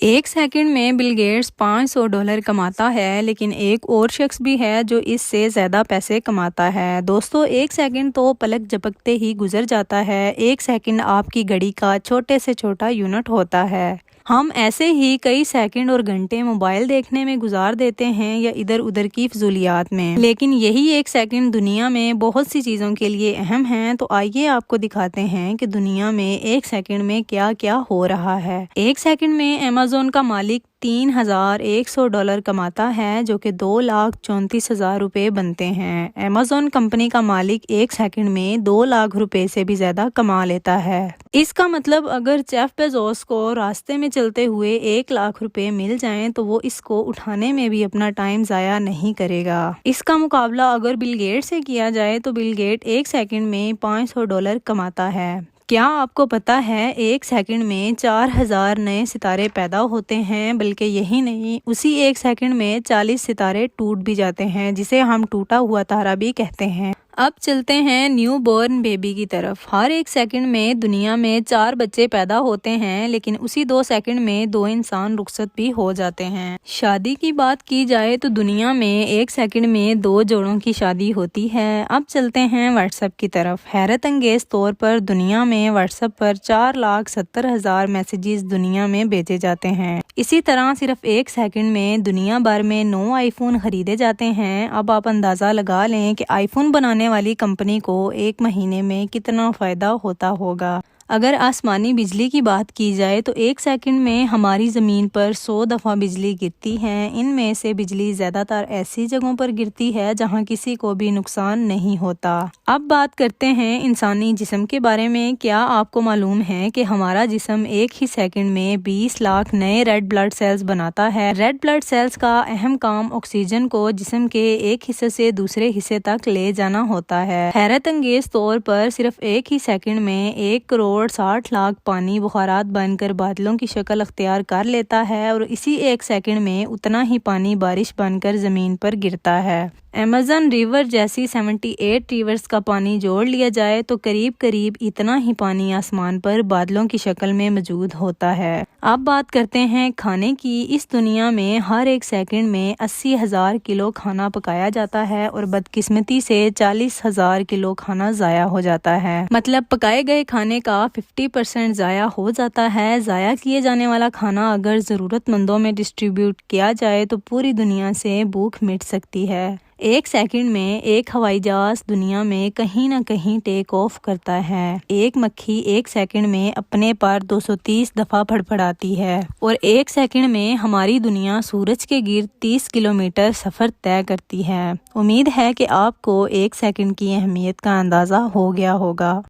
ایک سیکنڈ میں Bill Gates $500 کماتا ہے، لیکن ایک اور شخص بھی ہے جو اس سے زیادہ پیسے کماتا ہے۔ دوستو، ایک سیکنڈ تو پلک جھپکتے ہی گزر جاتا ہے۔ ایک سیکنڈ آپ کی گھڑی کا چھوٹے سے چھوٹا یونٹ ہوتا ہے۔ ہم ایسے ہی کئی سیکنڈ اور گھنٹے موبائل دیکھنے میں گزار دیتے ہیں یا ادھر ادھر کی فضولیات میں، لیکن یہی ایک سیکنڈ دنیا میں بہت سی چیزوں کے لیے اہم ہیں۔ تو آئیے آپ کو دکھاتے ہیں کہ دنیا میں ایک سیکنڈ میں کیا کیا ہو رہا ہے۔ ایک سیکنڈ میں ایمیزون کا مالک $3,100 کماتا ہے، جو کہ $2,34,000 بنتے ہیں۔ ایمیزون کمپنی کا مالک ایک سیکنڈ میں $2,00,000 سے بھی زیادہ کما لیتا ہے۔ اس کا مطلب اگر جیف بیزوس کو راستے میں چلتے ہوئے $1,00,000 مل جائیں تو وہ اس کو اٹھانے میں بھی اپنا ٹائم ضائع نہیں کرے گا۔ اس کا مقابلہ اگر بل گیٹ سے کیا جائے تو بل گیٹ ایک سیکنڈ میں $500 کماتا ہے۔ کیا آپ کو پتا ہے ایک سیکنڈ میں 4,000 نئے ستارے پیدا ہوتے ہیں؟ بلکہ یہی نہیں، اسی ایک سیکنڈ میں 40 ستارے ٹوٹ بھی جاتے ہیں، جسے ہم ٹوٹا ہوا تارا بھی کہتے ہیں۔ اب چلتے ہیں نیو بورن بیبی کی طرف۔ ہر ایک سیکنڈ میں دنیا میں 4 بچے پیدا ہوتے ہیں، لیکن اسی 2 سیکنڈ میں 2 انسان رخصت بھی ہو جاتے ہیں۔ شادی کی بات کی جائے تو دنیا میں ایک سیکنڈ میں 2 جوڑوں کی شادی ہوتی ہے۔ اب چلتے ہیں واٹس ایپ کی طرف۔ حیرت انگیز طور پر دنیا میں واٹس ایپ پر 4,70,000 میسیجز دنیا میں بھیجے جاتے ہیں۔ اسی طرح صرف ایک سیکنڈ میں دنیا بھر میں 9 آئی فون خریدے جاتے ہیں۔ اب آپ اندازہ لگا لیں کہ آئی فون بنانے والی کمپنی کو ایک مہینے میں کتنا فائدہ ہوتا ہوگا۔ اگر آسمانی بجلی کی بات کی جائے تو ایک سیکنڈ میں ہماری زمین پر 100 دفعہ بجلی گرتی ہے۔ ان میں سے بجلی زیادہ تر ایسی جگہوں پر گرتی ہے جہاں کسی کو بھی نقصان نہیں ہوتا۔ اب بات کرتے ہیں انسانی جسم کے بارے میں۔ کیا آپ کو معلوم ہے کہ ہمارا جسم ایک ہی سیکنڈ میں 20 لاکھ نئے ریڈ بلڈ سیلز بناتا ہے؟ ریڈ بلڈ سیلز کا اہم کام آکسیجن کو جسم کے ایک حصے سے دوسرے حصے تک لے جانا ہوتا ہے۔ حیرت انگیز طور پر صرف ایک ہی سیکنڈ میں 1,60,00,000 پانی بخارات بن کر بادلوں کی شکل اختیار کر لیتا ہے، اور اسی ایک سیکنڈ میں اتنا ہی پانی بارش بن کر زمین پر گرتا ہے۔ ایمیزن ریور جیسی 78 ریورز کا پانی جوڑ لیا جائے تو قریب اتنا ہی پانی آسمان پر بادلوں کی شکل میں موجود ہوتا ہے۔ اب بات کرتے ہیں کھانے کی۔ اس دنیا میں ہر ایک سیکنڈ میں 80,000 کلو کھانا پکایا جاتا ہے، اور بدقسمتی سے 40,000 کلو کھانا ضائع ہو جاتا ہے۔ مطلب پکائے گئے کھانے کا 50% ضائع ہو جاتا ہے۔ ضائع کیے جانے والا کھانا اگر ضرورت مندوں میں ڈسٹریبیوٹ کیا جائے تو پوری دنیا سے بھوک مٹ سکتی ہے۔ ایک سیکنڈ میں ایک ہوائی جہاز دنیا میں کہیں نہ کہیں ٹیک آف کرتا ہے۔ ایک مکھی ایک سیکنڈ میں اپنے پر 230 دفعہ پھڑپھڑاتی ہے، اور ایک سیکنڈ میں ہماری دنیا سورج کے گرد 30 کلومیٹر سفر طے کرتی ہے۔ امید ہے کہ آپ کو ایک سیکنڈ کی اہمیت کا اندازہ ہو گیا ہوگا۔